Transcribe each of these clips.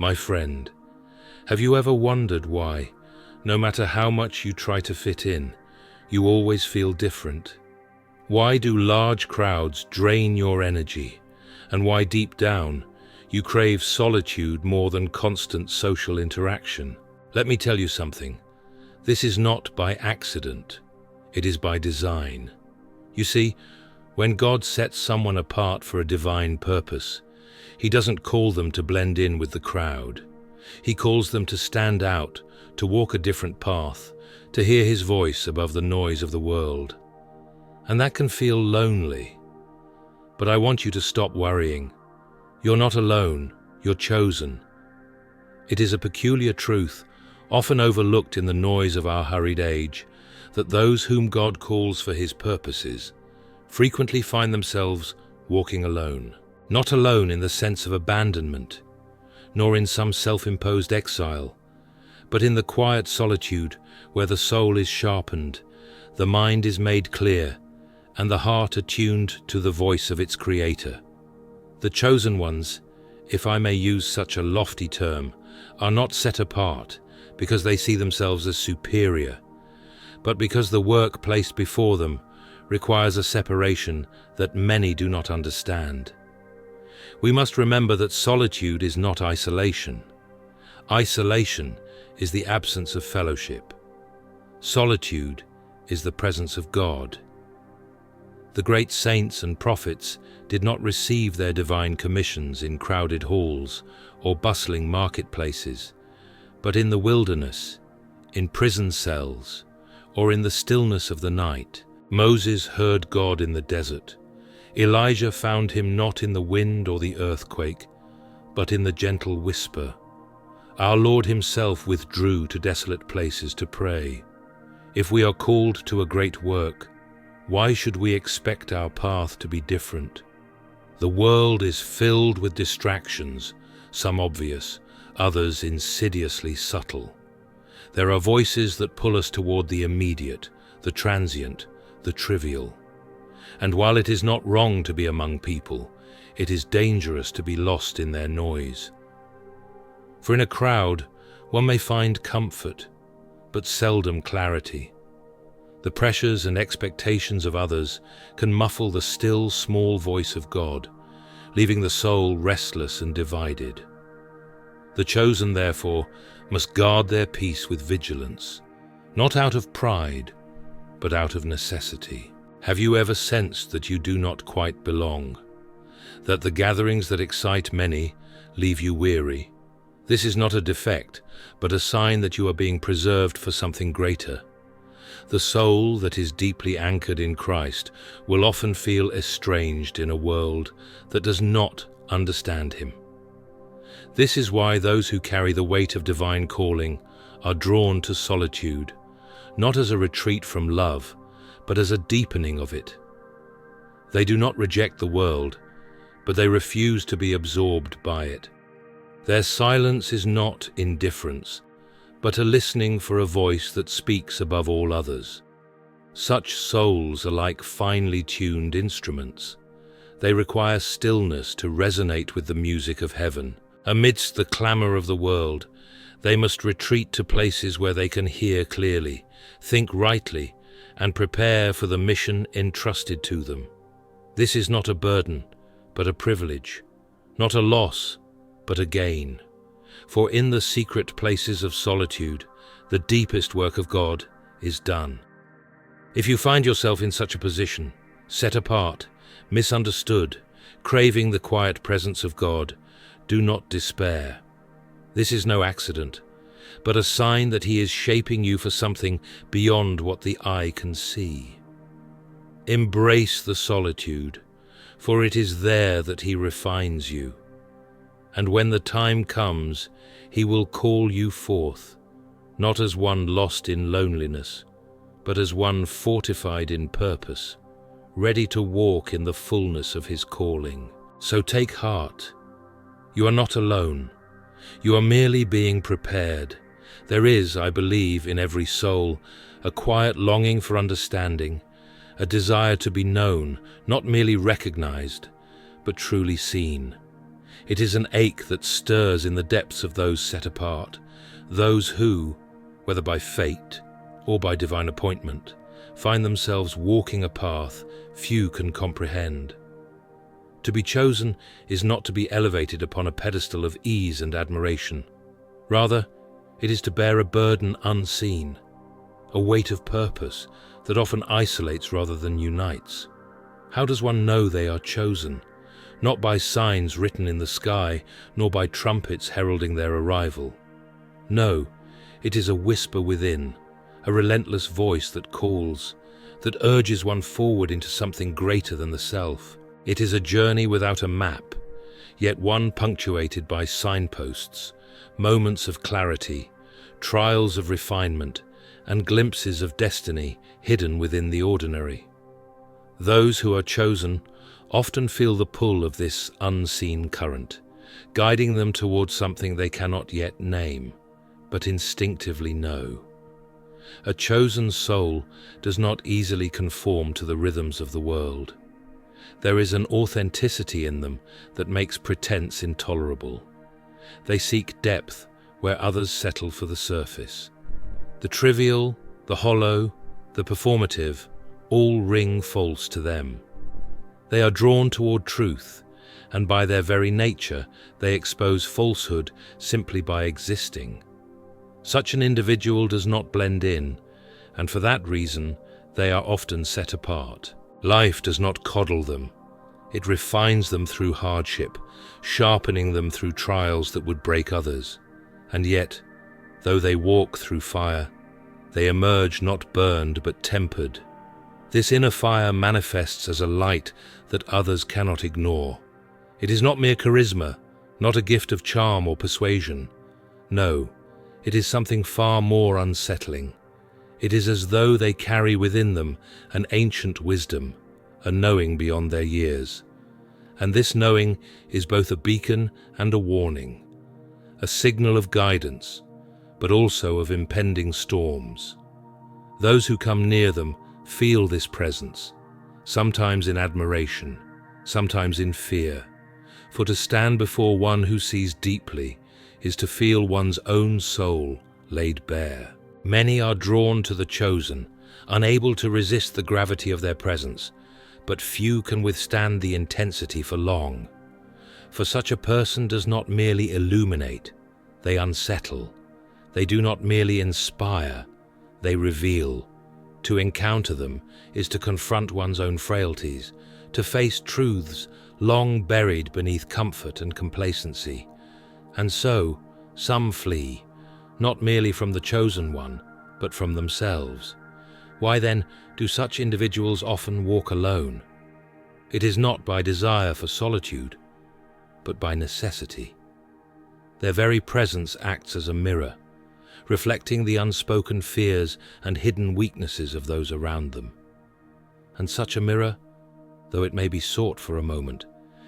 My friend, have you ever wondered why, no matter how much you try to fit in, you always feel different? Why do large crowds drain your energy, and why deep down you crave solitude more than constant social interaction? Let me tell you something. This is not by accident. It is by design. You see, when God sets someone apart for a divine purpose, He doesn't call them to blend in with the crowd. He calls them to stand out, to walk a different path, to hear His voice above the noise of the world. And that can feel lonely. But I want you to stop worrying. You're not alone, you're chosen. It is a peculiar truth, often overlooked in the noise of our hurried age, that those whom God calls for His purposes frequently find themselves walking alone. Not alone in the sense of abandonment, nor in some self-imposed exile, but in the quiet solitude where the soul is sharpened, the mind is made clear, and the heart attuned to the voice of its Creator. The chosen ones, if I may use such a lofty term, are not set apart because they see themselves as superior, but because the work placed before them requires a separation that many do not understand. We must remember that solitude is not isolation. Isolation is the absence of fellowship. Solitude is the presence of God. The great saints and prophets did not receive their divine commissions in crowded halls or bustling marketplaces, but in the wilderness, in prison cells, or in the stillness of the night. Moses heard God in the desert. Elijah found Him not in the wind or the earthquake, but in the gentle whisper. Our Lord Himself withdrew to desolate places to pray. If we are called to a great work, why should we expect our path to be different? The world is filled with distractions, some obvious, others insidiously subtle. There are voices that pull us toward the immediate, the transient, the trivial. And while it is not wrong to be among people, it is dangerous to be lost in their noise. For in a crowd, one may find comfort, but seldom clarity. The pressures and expectations of others can muffle the still, small voice of God, leaving the soul restless and divided. The chosen, therefore, must guard their peace with vigilance, not out of pride, but out of necessity. Have you ever sensed that you do not quite belong? That the gatherings that excite many leave you weary? This is not a defect, but a sign that you are being preserved for something greater. The soul that is deeply anchored in Christ will often feel estranged in a world that does not understand Him. This is why those who carry the weight of divine calling are drawn to solitude, not as a retreat from love, but as a deepening of it. They do not reject the world, but they refuse to be absorbed by it. Their silence is not indifference, but a listening for a voice that speaks above all others. Such souls are like finely tuned instruments. They require stillness to resonate with the music of heaven. Amidst the clamor of the world, they must retreat to places where they can hear clearly, think rightly, and prepare for the mission entrusted to them. This is not a burden, but a privilege, not a loss, but a gain. For in the secret places of solitude, the deepest work of God is done. If you find yourself in such a position, set apart, misunderstood, craving the quiet presence of God, do not despair. This is no accident, but a sign that He is shaping you for something beyond what the eye can see. Embrace the solitude, for it is there that He refines you. And when the time comes, He will call you forth, not as one lost in loneliness, but as one fortified in purpose, ready to walk in the fullness of His calling. So take heart. You are not alone. You are merely being prepared. There is, I believe, in every soul, a quiet longing for understanding, a desire to be known, not merely recognized, but truly seen. It is an ache that stirs in the depths of those set apart, those who, whether by fate or by divine appointment, find themselves walking a path few can comprehend. To be chosen is not to be elevated upon a pedestal of ease and admiration. Rather, it is to bear a burden unseen, a weight of purpose that often isolates rather than unites. How does one know they are chosen? Not by signs written in the sky, nor by trumpets heralding their arrival. No, it is a whisper within, a relentless voice that calls, that urges one forward into something greater than the self. It is a journey without a map, yet one punctuated by signposts, moments of clarity, trials of refinement, and glimpses of destiny hidden within the ordinary. Those who are chosen often feel the pull of this unseen current, guiding them towards something they cannot yet name, but instinctively know. A chosen soul does not easily conform to the rhythms of the world. There is an authenticity in them that makes pretense intolerable. They seek depth where others settle for the surface. The trivial, the hollow, the performative, all ring false to them. They are drawn toward truth, and by their very nature they expose falsehood simply by existing. Such an individual does not blend in, and for that reason they are often set apart. Life does not coddle them. It refines them through hardship, sharpening them through trials that would break others. And yet, though they walk through fire, they emerge not burned but tempered. This inner fire manifests as a light that others cannot ignore. It is not mere charisma, not a gift of charm or persuasion. No, it is something far more unsettling. It is as though they carry within them an ancient wisdom, a knowing beyond their years. And this knowing is both a beacon and a warning, a signal of guidance, but also of impending storms. Those who come near them feel this presence, sometimes in admiration, sometimes in fear, for to stand before one who sees deeply is to feel one's own soul laid bare. Many are drawn to the chosen, unable to resist the gravity of their presence, but few can withstand the intensity for long. For such a person does not merely illuminate, they unsettle. They do not merely inspire, they reveal. To encounter them is to confront one's own frailties, to face truths long buried beneath comfort and complacency. And so, some flee, not merely from the chosen one, but from themselves. Why then do such individuals often walk alone? It is not by desire for solitude, but by necessity. Their very presence acts as a mirror, reflecting the unspoken fears and hidden weaknesses of those around them. And such a mirror, though it may be sought for a moment,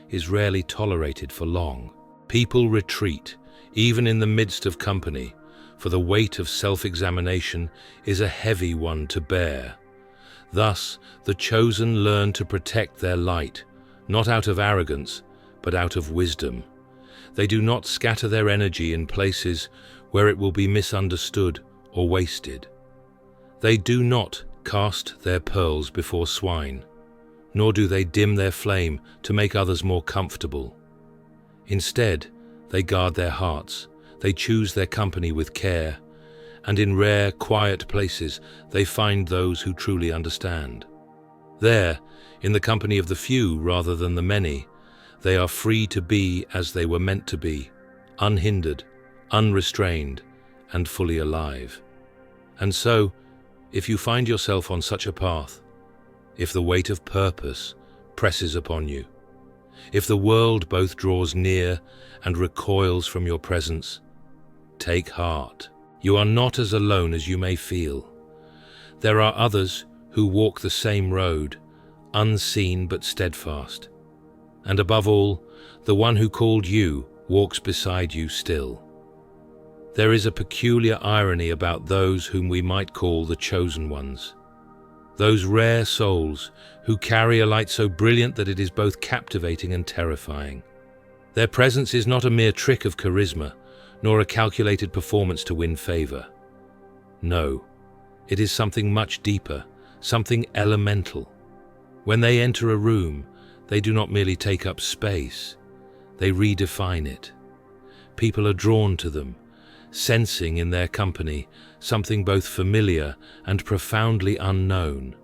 is rarely tolerated for long. People retreat, even in the midst of company, for the weight of self-examination is a heavy one to bear. Thus, the chosen learn to protect their light, not out of arrogance, but out of wisdom. They do not scatter their energy in places where it will be misunderstood or wasted. They do not cast their pearls before swine, nor do they dim their flame to make others more comfortable. Instead, they guard their hearts, they choose their company with care, and in rare, quiet places they find those who truly understand. There, in the company of the few rather than the many, they are free to be as they were meant to be, unhindered, unrestrained, and fully alive. And so, if you find yourself on such a path, if the weight of purpose presses upon you, if the world both draws near and recoils from your presence, take heart. You are not as alone as you may feel. There are others who walk the same road, unseen but steadfast. And above all, the one who called you walks beside you still. There is a peculiar irony about those whom we might call the chosen ones. Those rare souls who carry a light so brilliant that it is both captivating and terrifying. Their presence is not a mere trick of charisma, nor a calculated performance to win favor. No, it is something much deeper, something elemental. When they enter a room, they do not merely take up space, they redefine it. People are drawn to them, sensing in their company something both familiar and profoundly unknown,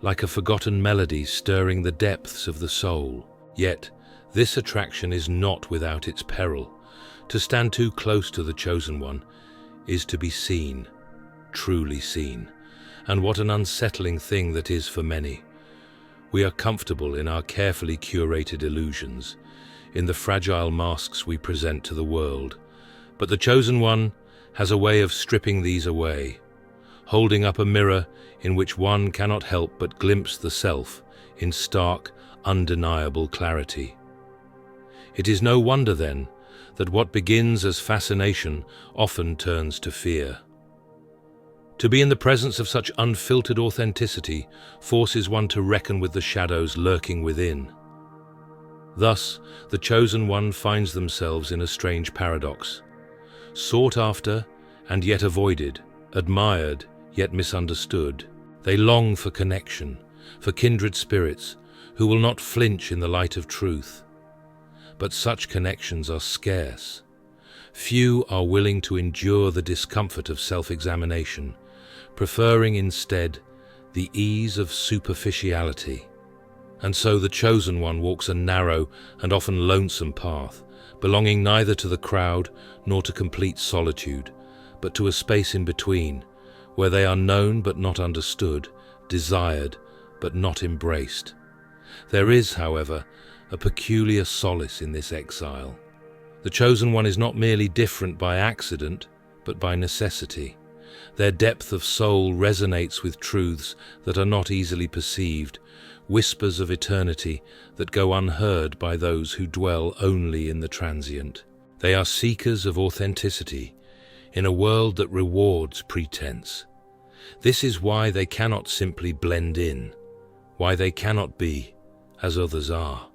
like a forgotten melody stirring the depths of the soul. Yet, this attraction is not without its peril. To stand too close to the chosen one is to be seen, truly seen, and what an unsettling thing that is for many. We are comfortable in our carefully curated illusions, in the fragile masks we present to the world, but the chosen one has a way of stripping these away, holding up a mirror in which one cannot help but glimpse the self in stark, undeniable clarity. It is no wonder, then, that what begins as fascination often turns to fear. To be in the presence of such unfiltered authenticity forces one to reckon with the shadows lurking within. Thus, the chosen one finds themselves in a strange paradox. Sought after and yet avoided, admired yet misunderstood. They long for connection, for kindred spirits who will not flinch in the light of truth. But such connections are scarce. Few are willing to endure the discomfort of self-examination, preferring instead the ease of superficiality. And so the chosen one walks a narrow and often lonesome path, belonging neither to the crowd nor to complete solitude, but to a space in between, where they are known but not understood, desired but not embraced. There is, however, a peculiar solace in this exile. The chosen one is not merely different by accident, but by necessity. Their depth of soul resonates with truths that are not easily perceived, whispers of eternity that go unheard by those who dwell only in the transient. They are seekers of authenticity in a world that rewards pretense. This is why they cannot simply blend in, why they cannot be as others are.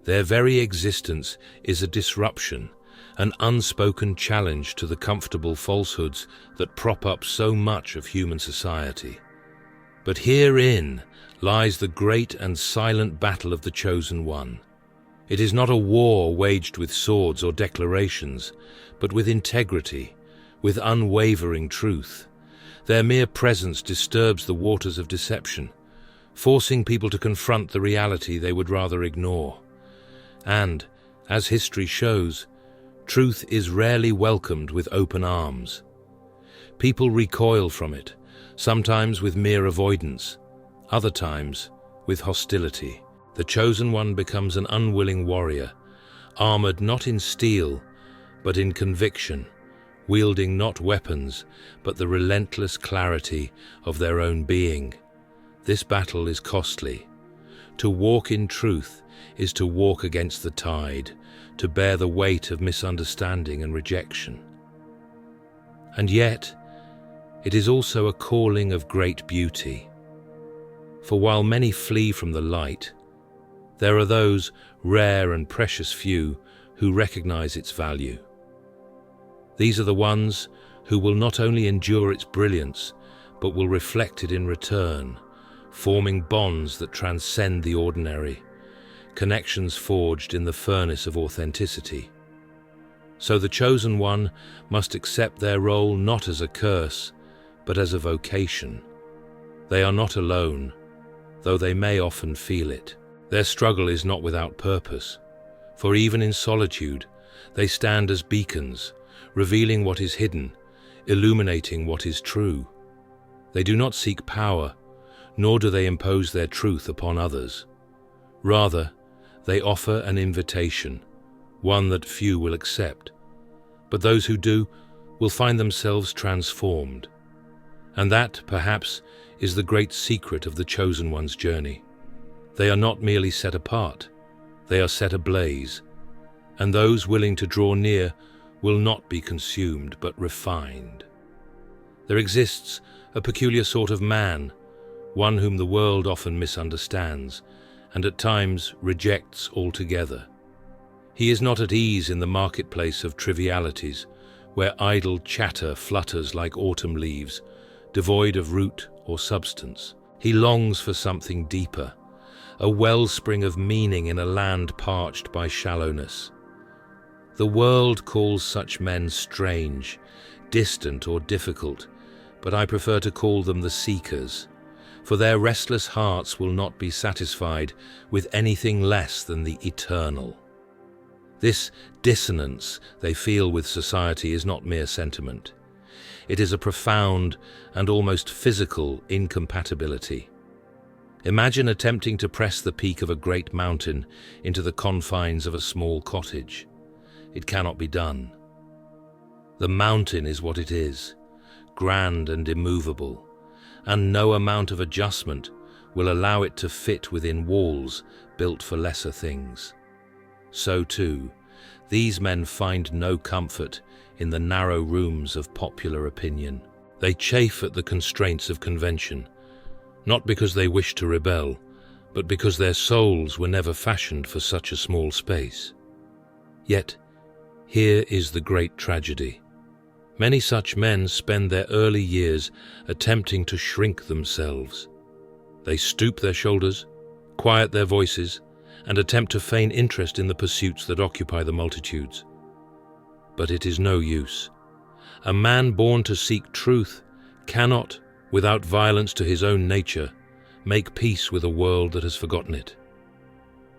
Their very existence is a disruption, an unspoken challenge to the comfortable falsehoods that prop up so much of human society. But herein lies the great and silent battle of the chosen one. It is not a war waged with swords or declarations, but with integrity, with unwavering truth. Their mere presence disturbs the waters of deception, forcing people to confront the reality they would rather ignore. And, as history shows, truth is rarely welcomed with open arms. People recoil from it, sometimes with mere avoidance, other times with hostility. The chosen one becomes an unwilling warrior, armored not in steel, but in conviction, wielding not weapons, but the relentless clarity of their own being. This battle is costly. To walk in truth is to walk against the tide, to bear the weight of misunderstanding and rejection. And yet, it is also a calling of great beauty. For while many flee from the light, there are those rare and precious few who recognize its value. These are the ones who will not only endure its brilliance, but will reflect it in return, forming bonds that transcend the ordinary, connections forged in the furnace of authenticity. So the chosen one must accept their role not as a curse, but as a vocation. They are not alone, though they may often feel it. Their struggle is not without purpose, for even in solitude, they stand as beacons, revealing what is hidden, illuminating what is true. They do not seek power, nor do they impose their truth upon others. Rather, they offer an invitation, one that few will accept, but those who do will find themselves transformed. And that, perhaps, is the great secret of the chosen one's journey. They are not merely set apart, they are set ablaze, and those willing to draw near will not be consumed but refined. There exists a peculiar sort of man, one whom the world often misunderstands, and at times rejects altogether. He is not at ease in the marketplace of trivialities, where idle chatter flutters like autumn leaves, devoid of root or substance. He longs for something deeper, a wellspring of meaning in a land parched by shallowness. The world calls such men strange, distant, or difficult, but I prefer to call them the seekers, for their restless hearts will not be satisfied with anything less than the eternal. This dissonance they feel with society is not mere sentiment. It is a profound and almost physical incompatibility. Imagine attempting to press the peak of a great mountain into the confines of a small cottage. It cannot be done. The mountain is what it is, grand and immovable, and no amount of adjustment will allow it to fit within walls built for lesser things. So too, these men find no comfort in the narrow rooms of popular opinion. They chafe at the constraints of convention, not because they wish to rebel, but because their souls were never fashioned for such a small space. Yet, here is the great tragedy. Many such men spend their early years attempting to shrink themselves. They stoop their shoulders, quiet their voices, and attempt to feign interest in the pursuits that occupy the multitudes. But it is no use. A man born to seek truth cannot, without violence to his own nature, make peace with a world that has forgotten it.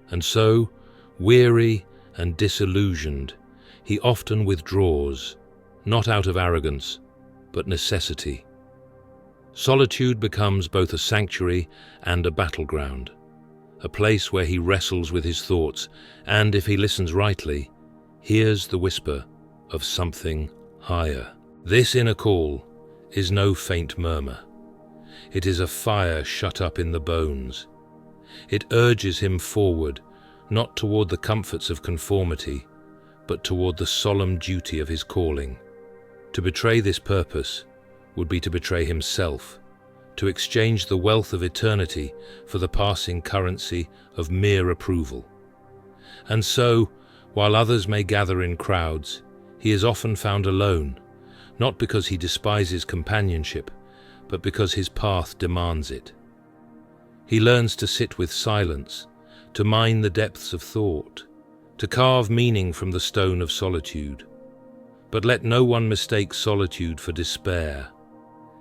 And so, weary and disillusioned, he often withdraws, not out of arrogance, but necessity. Solitude becomes both a sanctuary and a battleground, a place where he wrestles with his thoughts and, if he listens rightly, hears the whisper of something higher. This inner call is no faint murmur. It is a fire shut up in the bones. It urges him forward, not toward the comforts of conformity, but toward the solemn duty of his calling. To betray this purpose would be to betray himself, to exchange the wealth of eternity for the passing currency of mere approval. And so, while others may gather in crowds, he is often found alone, not because he despises companionship, but because his path demands it. He learns to sit with silence, to mine the depths of thought, to carve meaning from the stone of solitude. But let no one mistake solitude for despair.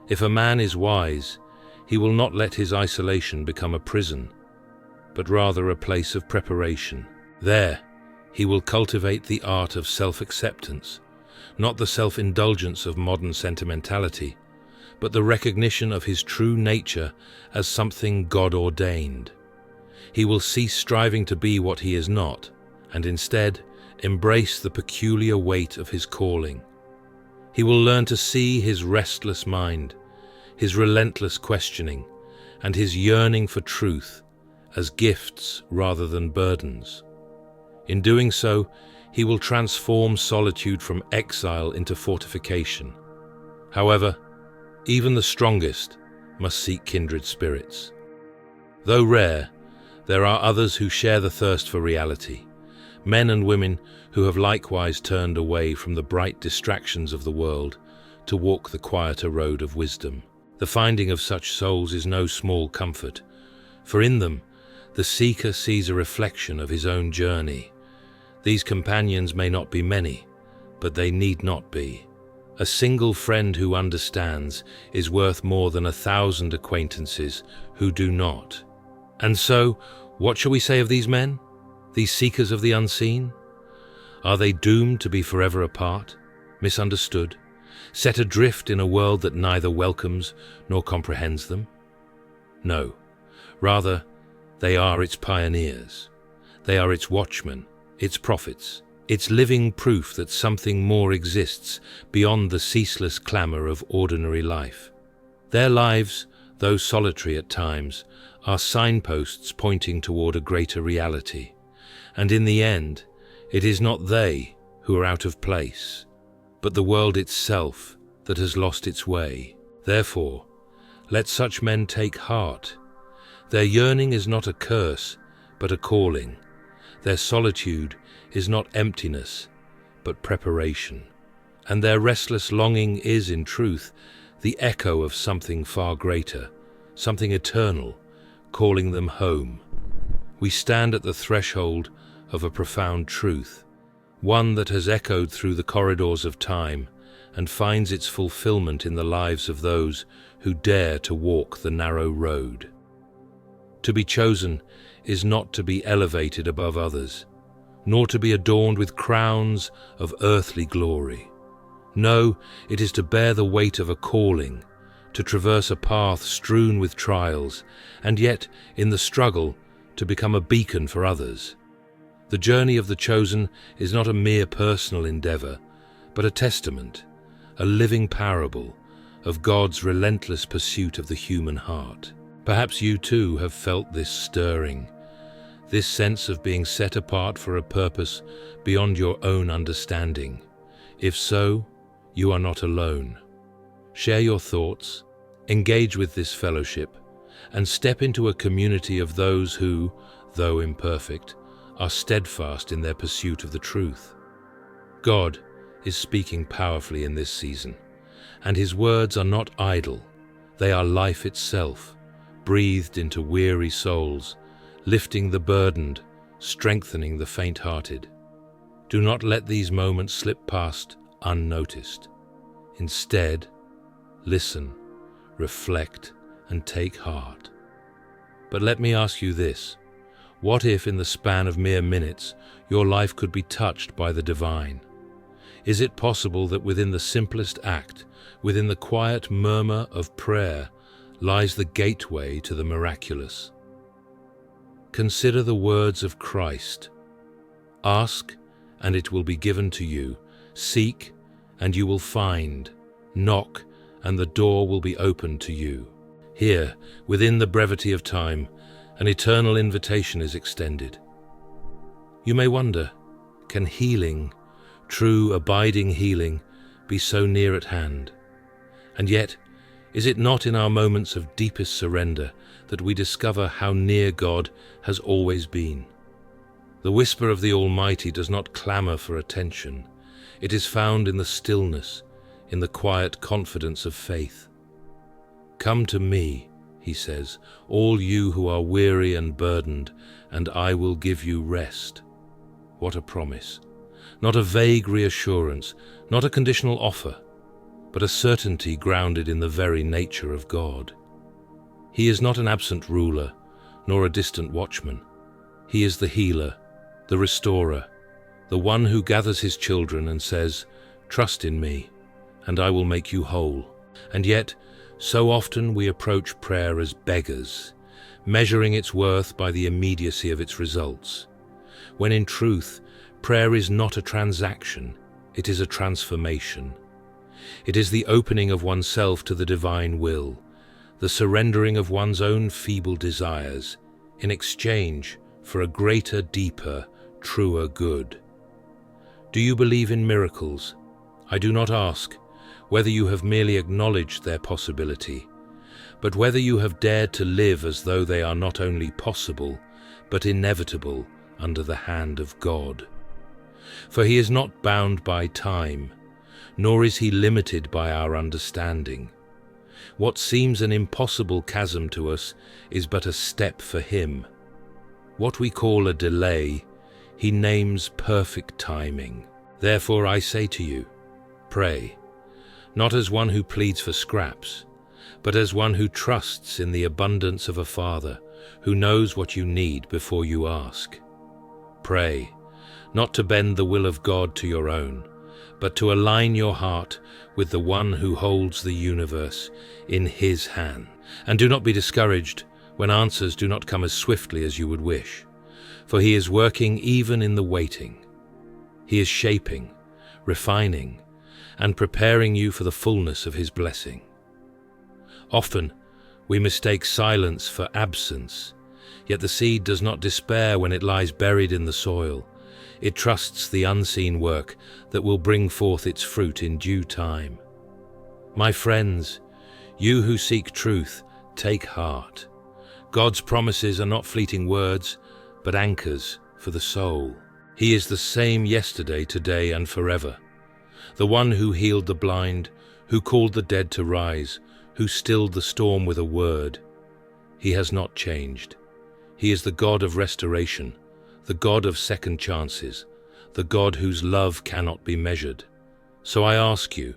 If a man is wise, he will not let his isolation become a prison, but rather a place of preparation. There, he will cultivate the art of self-acceptance, not the self-indulgence of modern sentimentality, but the recognition of his true nature as something God-ordained. He will cease striving to be what he is not, and instead embrace the peculiar weight of his calling. He will learn to see his restless mind, his relentless questioning, and his yearning for truth as gifts rather than burdens. In doing so, he will transform solitude from exile into fortification. However, even the strongest must seek kindred spirits. Though rare, there are others who share the thirst for reality, men and women who have likewise turned away from the bright distractions of the world to walk the quieter road of wisdom. The finding of such souls is no small comfort, for in them the seeker sees a reflection of his own journey. These companions may not be many, but they need not be. A single friend who understands is worth more than 1,000 acquaintances who do not. And so, what shall we say of these men, these seekers of the unseen? Are they doomed to be forever apart, misunderstood, set adrift in a world that neither welcomes nor comprehends them? No, rather, they are its pioneers. They are its watchmen, its prophets, its living proof that something more exists beyond the ceaseless clamor of ordinary life. Their lives, though solitary at times, are signposts pointing toward a greater reality. And in the end, it is not they who are out of place, but the world itself that has lost its way. Therefore, let such men take heart. Their yearning is not a curse, but a calling. Their solitude is not emptiness, but preparation. And their restless longing is, in truth, the echo of something far greater, something eternal, calling them home. We stand at the threshold of a profound truth, one that has echoed through the corridors of time and finds its fulfillment in the lives of those who dare to walk the narrow road. To be chosen is not to be elevated above others, nor to be adorned with crowns of earthly glory. No, it is to bear the weight of a calling, to traverse a path strewn with trials, and yet, in the struggle, to become a beacon for others. The journey of the chosen is not a mere personal endeavor, but a testament, a living parable of God's relentless pursuit of the human heart. Perhaps you too have felt this stirring, this sense of being set apart for a purpose beyond your own understanding. If so, you are not alone. Share your thoughts, engage with this fellowship, and step into a community of those who, though imperfect, are steadfast in their pursuit of the truth. God is speaking powerfully in this season, and His words are not idle. They are life itself, breathed into weary souls, lifting the burdened, strengthening the faint-hearted. Do not let these moments slip past unnoticed. Instead, listen, reflect, and take heart. But let me ask you this: what if in the span of mere minutes your life could be touched by the divine? Is it possible that within the simplest act, within the quiet murmur of prayer, lies the gateway to the miraculous? Consider the words of Christ. Ask, and it will be given to you. Seek, and you will find. Knock, and the door will be opened to you. Here, within the brevity of time, an eternal invitation is extended. You may wonder, can healing, true abiding healing, be so near at hand? And yet, is it not in our moments of deepest surrender that we discover how near God has always been? The whisper of the Almighty does not clamor for attention. It is found in the stillness, in the quiet confidence of faith. Come to me, He says, all you who are weary and burdened, and I will give you rest. What a promise! Not a vague reassurance, not a conditional offer, but a certainty grounded in the very nature of God. He is not an absent ruler, nor a distant watchman. He is the healer, the restorer, the one who gathers His children and says, "Trust in me, and I will make you whole." And yet, so often we approach prayer as beggars, measuring its worth by the immediacy of its results, when in truth, prayer is not a transaction, it is a transformation. It is the opening of oneself to the divine will, the surrendering of one's own feeble desires, in exchange for a greater, deeper, truer good. Do you believe in miracles? I do not ask whether you have merely acknowledged their possibility, but whether you have dared to live as though they are not only possible, but inevitable under the hand of God. For He is not bound by time, nor is He limited by our understanding. What seems an impossible chasm to us is but a step for Him. What we call a delay, He names perfect timing. Therefore I say to you, pray, not as one who pleads for scraps, but as one who trusts in the abundance of a Father who knows what you need before you ask. Pray, not to bend the will of God to your own, but to align your heart with the one who holds the universe in His hand. And do not be discouraged when answers do not come as swiftly as you would wish, for He is working even in the waiting. He is shaping, refining, and preparing you for the fullness of His blessing. Often, we mistake silence for absence, yet the seed does not despair when it lies buried in the soil. It trusts the unseen work that will bring forth its fruit in due time. My friends, you who seek truth, take heart. God's promises are not fleeting words, but anchors for the soul. He is the same yesterday, today, and forever. The one who healed the blind, who called the dead to rise, who stilled the storm with a word. He has not changed. He is the God of restoration, the God of second chances, the God whose love cannot be measured. So I ask you,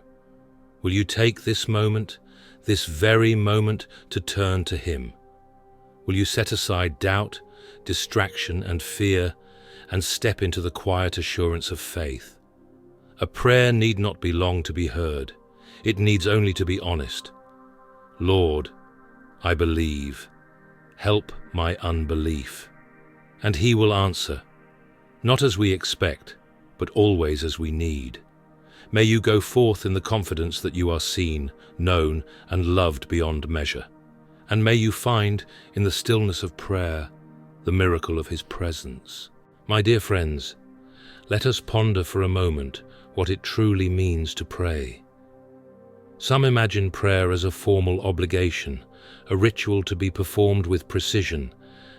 will you take this moment, this very moment, to turn to Him? Will you set aside doubt, distraction, and fear, and step into the quiet assurance of faith? A prayer need not be long to be heard. It needs only to be honest. Lord, I believe. Help my unbelief. And He will answer, not as we expect, but always as we need. May you go forth in the confidence that you are seen, known, and loved beyond measure. And may you find, in the stillness of prayer, the miracle of His presence. My dear friends, let us ponder for a moment what it truly means to pray. Some imagine prayer as a formal obligation, a ritual to be performed with precision,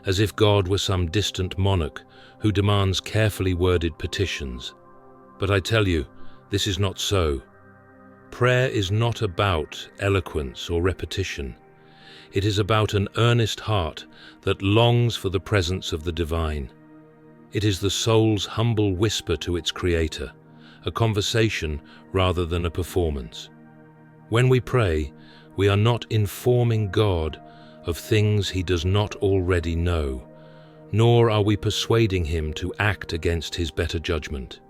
as if God were some distant monarch who demands carefully worded petitions. But I tell you, this is not so. Prayer is not about eloquence or repetition. It is about an earnest heart that longs for the presence of the divine. It is the soul's humble whisper to its Creator, a conversation rather than a performance. When we pray, we are not informing God of things He does not already know, nor are we persuading Him to act against His better judgment.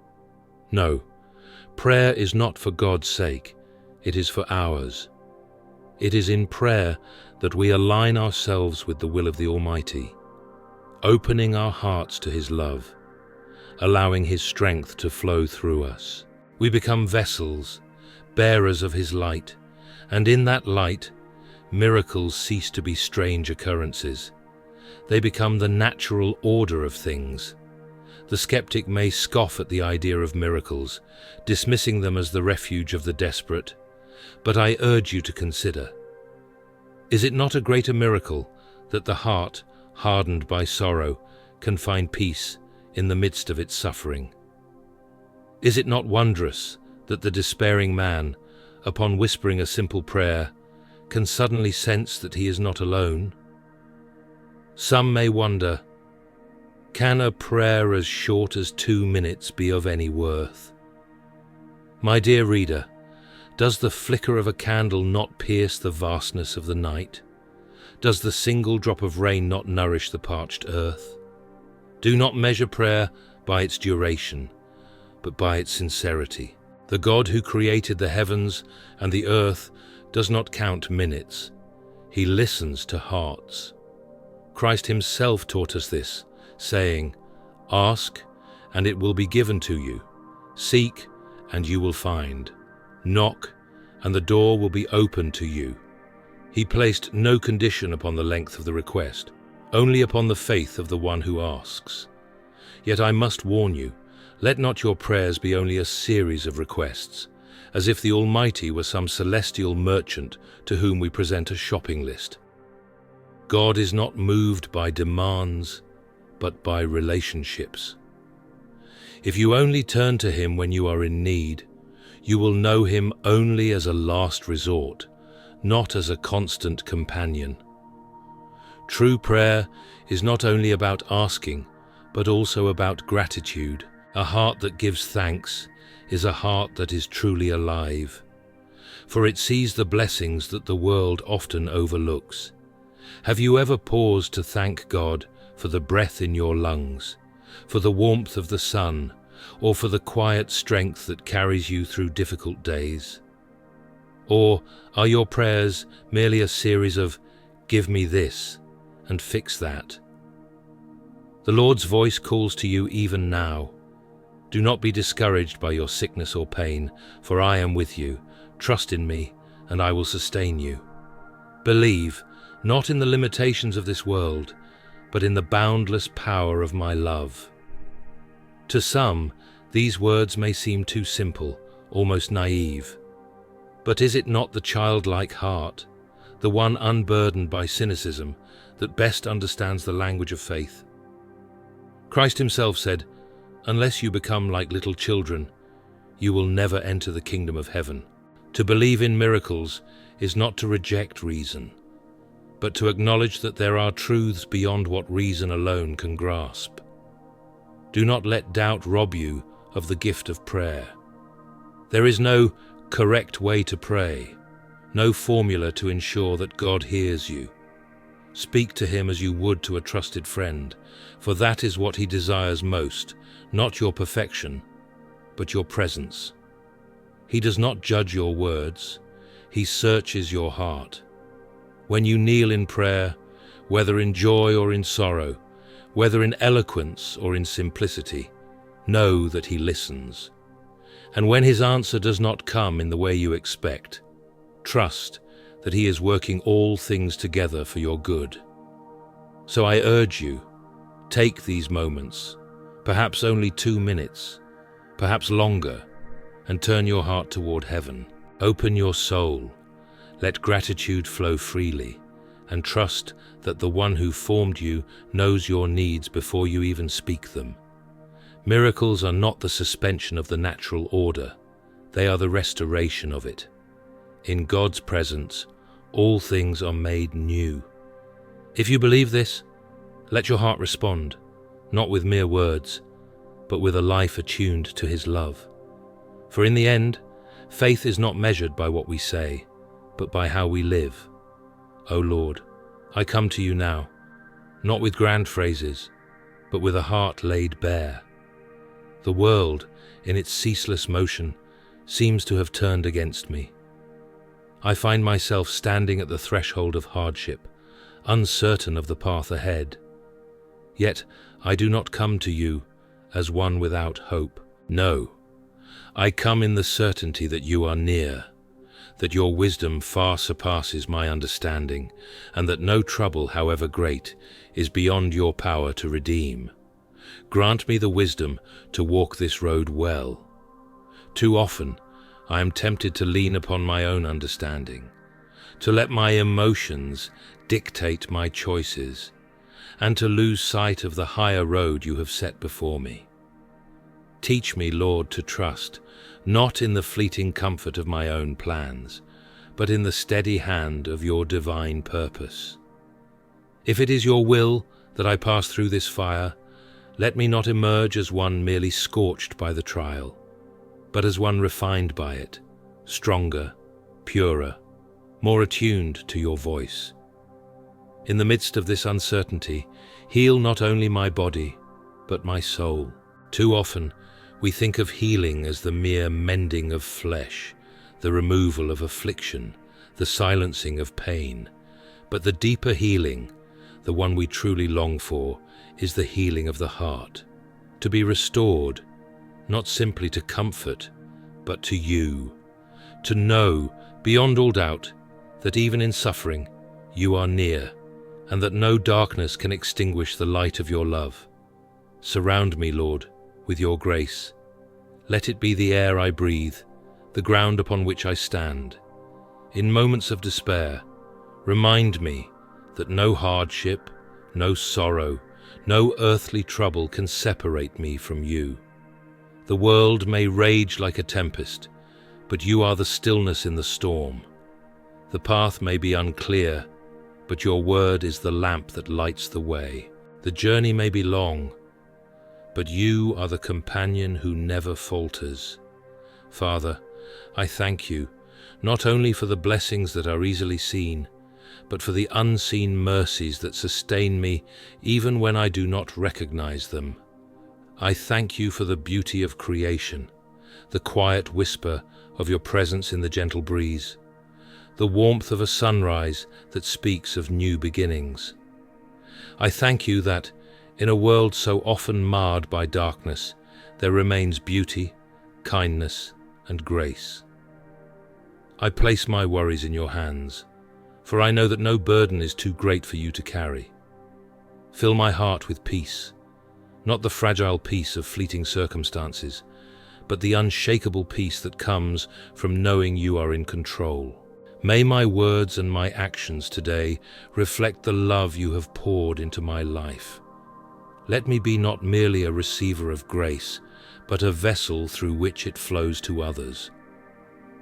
No, prayer is not for God's sake, it is for ours. It is in prayer that we align ourselves with the will of the Almighty, opening our hearts to His love, allowing His strength to flow through us. We become vessels, bearers of His light, and in that light, miracles cease to be strange occurrences. They become the natural order of things. The skeptic may scoff at the idea of miracles, dismissing them as the refuge of the desperate, but I urge you to consider, is it not a greater miracle that the heart, hardened by sorrow, can find peace in the midst of its suffering? Is it not wondrous that the despairing man, upon whispering a simple prayer, can suddenly sense that he is not alone? Some may wonder, can a prayer as short as 2 minutes be of any worth? My dear reader, does the flicker of a candle not pierce the vastness of the night? Does the single drop of rain not nourish the parched earth? Do not measure prayer by its duration, but by its sincerity. The God who created the heavens and the earth does not count minutes. He listens to hearts. Christ Himself taught us this, saying, "Ask, and it will be given to you. Seek, and you will find. Knock, and the door will be opened to you." He placed no condition upon the length of the request, only upon the faith of the one who asks. Yet I must warn you, let not your prayers be only a series of requests, as if the Almighty were some celestial merchant to whom we present a shopping list. God is not moved by demands, but by relationships. If you only turn to Him when you are in need, you will know Him only as a last resort, not as a constant companion. True prayer is not only about asking, but also about gratitude. A heart that gives thanks is a heart that is truly alive, for it sees the blessings that the world often overlooks. Have you ever paused to thank God for the breath in your lungs, for the warmth of the sun, or for the quiet strength that carries you through difficult days? Or are your prayers merely a series of "give me this" and "fix that"? The Lord's voice calls to you even now. Do not be discouraged by your sickness or pain, for I am with you. Trust in me, and I will sustain you. Believe, not in the limitations of this world, but in the boundless power of my love. To some, these words may seem too simple, almost naive. But is it not the childlike heart, the one unburdened by cynicism, that best understands the language of faith? Christ himself said, "Unless you become like little children, you will never enter the kingdom of heaven." To believe in miracles is not to reject reason, but to acknowledge that there are truths beyond what reason alone can grasp. Do not let doubt rob you of the gift of prayer. There is no correct way to pray, no formula to ensure that God hears you. Speak to him as you would to a trusted friend, for that is what he desires most, not your perfection, but your presence. He does not judge your words, he searches your heart. When you kneel in prayer, whether in joy or in sorrow, whether in eloquence or in simplicity, know that he listens. And when his answer does not come in the way you expect, trust that he is working all things together for your good. So I urge you, take these moments, perhaps only 2 minutes, perhaps longer, and turn your heart toward heaven. Open your soul, let gratitude flow freely, and trust that the one who formed you knows your needs before you even speak them. Miracles are not the suspension of the natural order, they are the restoration of it. In God's presence, all things are made new. If you believe this, let your heart respond, not with mere words, but with a life attuned to his love. For in the end, faith is not measured by what we say, but by how we live. O Lord, I come to you now, not with grand phrases, but with a heart laid bare. The world, in its ceaseless motion, seems to have turned against me. I find myself standing at the threshold of hardship, uncertain of the path ahead. Yet I do not come to you as one without hope. No, I come in the certainty that you are near, that your wisdom far surpasses my understanding, and that no trouble, however great, is beyond your power to redeem. Grant me the wisdom to walk this road well. Too often, I am tempted to lean upon my own understanding, to let my emotions dictate my choices, and to lose sight of the higher road you have set before me. Teach me, Lord, to trust, not in the fleeting comfort of my own plans, but in the steady hand of your divine purpose. If it is your will that I pass through this fire, let me not emerge as one merely scorched by the trial, but as one refined by it, stronger, purer, more attuned to your voice. In the midst of this uncertainty, heal not only my body, but my soul. Too often, we think of healing as the mere mending of flesh, the removal of affliction, the silencing of pain. But the deeper healing, the one we truly long for, is the healing of the heart. To be restored, not simply to comfort, but to you. To know, beyond all doubt, that even in suffering, you are near, and that no darkness can extinguish the light of your love. Surround me, Lord, with your grace. Let it be the air I breathe, the ground upon which I stand. In moments of despair, remind me that no hardship, no sorrow, no earthly trouble can separate me from you. The world may rage like a tempest, but you are the stillness in the storm. The path may be unclear, but your word is the lamp that lights the way. The journey may be long, but you are the companion who never falters. Father, I thank you, not only for the blessings that are easily seen, but for the unseen mercies that sustain me even when I do not recognize them. I thank you for the beauty of creation, the quiet whisper of your presence in the gentle breeze, the warmth of a sunrise that speaks of new beginnings. I thank you that, in a world so often marred by darkness, there remains beauty, kindness, and grace. I place my worries in your hands, for I know that no burden is too great for you to carry. Fill my heart with peace, not the fragile peace of fleeting circumstances, but the unshakable peace that comes from knowing you are in control. May my words and my actions today reflect the love you have poured into my life. Let me be not merely a receiver of grace, but a vessel through which it flows to others.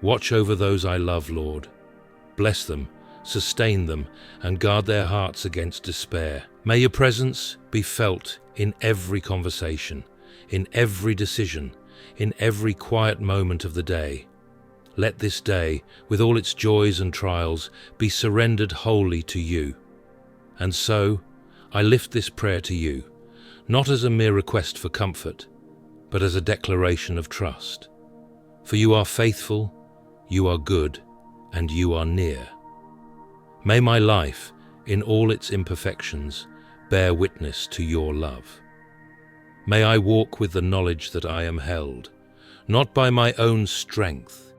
Watch over those I love, Lord. Bless them, sustain them, and guard their hearts against despair. May your presence be felt in every conversation, in every decision, in every quiet moment of the day. Let this day, with all its joys and trials, be surrendered wholly to you. And so, I lift this prayer to you, not as a mere request for comfort, but as a declaration of trust. For you are faithful, you are good, and you are near. May my life, in all its imperfections, bear witness to your love. May I walk with the knowledge that I am held, not by my own strength,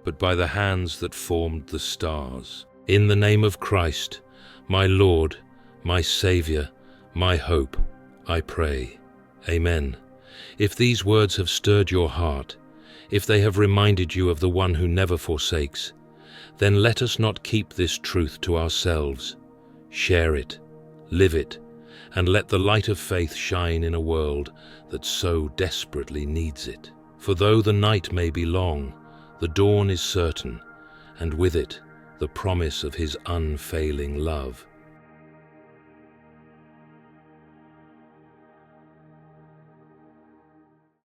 but by the hands that formed the stars. In the name of Christ, my Lord, my Saviour, my hope, I pray. Amen. If these words have stirred your heart, if they have reminded you of the one who never forsakes, then let us not keep this truth to ourselves. Share it, live it, and let the light of faith shine in a world that so desperately needs it. For though the night may be long, the dawn is certain, and with it the promise of his unfailing love.